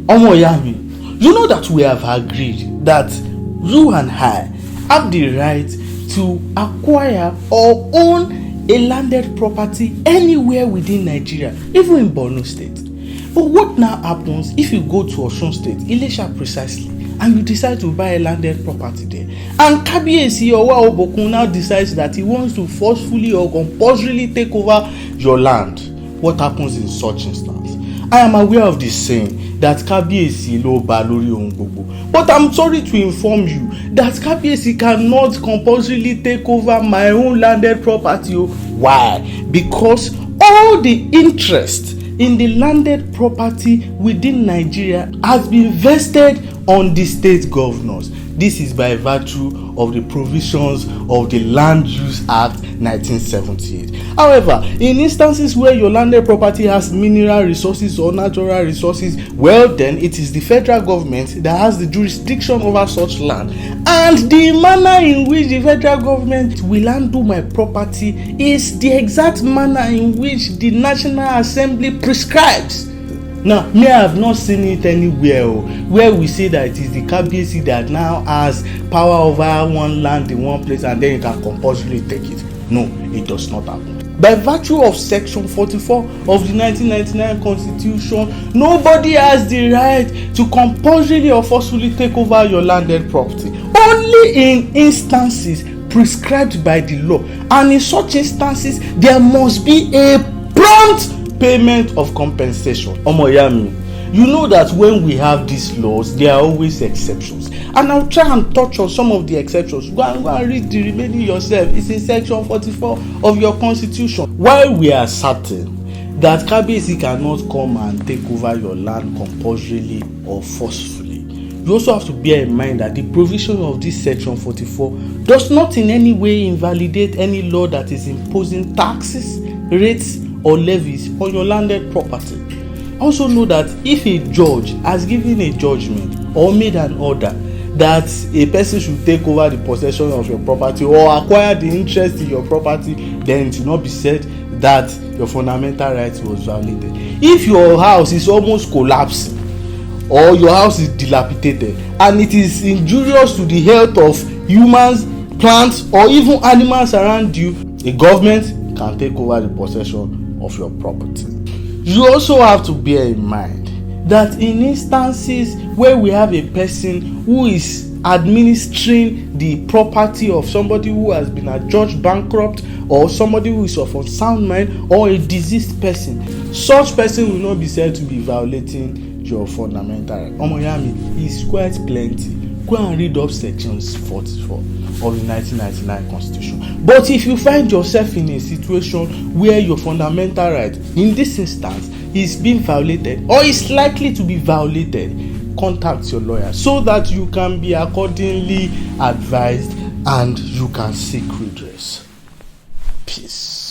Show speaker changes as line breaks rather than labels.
Omoyami, you know that we have agreed that you and I have the right to acquire or own a landed property anywhere within Nigeria, even in Borno State. But what now happens if you go to Osun State, Ilesha precisely, and you decide to buy a landed property there, and Kabiyesi Owa Obokun now decides that he wants to forcefully or compulsorily take over your land? What happens in such instance? I am aware of the saying that Kabiyesi lo ba lórí ohun gbogbo, but I'm sorry to inform you that Kabiyesi cannot compulsorily take over my own landed property. Why? Because all the interest in the landed property within Nigeria has been vested on the state governors. This is by virtue of the provisions of the Land Use Act 1978. However, in instances where your landed property has mineral resources or natural resources, well then it is the federal government that has the jurisdiction over such land, and the manner in which the federal government will handle my property is the exact manner in which the National Assembly prescribes. Now, me, I have not seen it anywhere where we say that it is the Kabiyesi that now has power over one land in one place and then you can compulsorily take it. No, it does not happen. By virtue of Section 44 of the 1999 Constitution, nobody has the right to compulsorily or forcefully take over your landed property. Only in instances prescribed by the law, and in such instances, there must be a prompt payment of compensation. Omoyami, you know that when we have these laws, there are always exceptions, and I'll try and touch on some of the exceptions. Go and read the remaining yourself. It's in Section 44 of your Constitution. While we are certain that Kabiyesi cannot come and take over your land compulsorily or forcefully, you also have to bear in mind that the provision of this Section 44 does not in any way invalidate any law that is imposing taxes, rates, or levies on your landed property. Also know that if a judge has given a judgment or made an order that a person should take over the possession of your property or acquire the interest in your property, then it will not be said that your fundamental rights was violated. If your house is almost collapsing or your house is dilapidated and it is injurious to the health of humans, plants, or even animals around you, the government can take over the possession of your property. You also have to bear in mind that in instances where we have a person who is administering the property of somebody who has been adjudged bankrupt, or somebody who is of unsound mind, or a deceased person, such person will not be said to be violating your fundamental right. Omoyami is quite plenty. Go and read up Sections 44 of the 1999 Constitution. But if you find yourself in a situation where your fundamental right, in this instance, is being violated or is likely to be violated, contact your lawyer so that you can be accordingly advised and you can seek redress. Peace.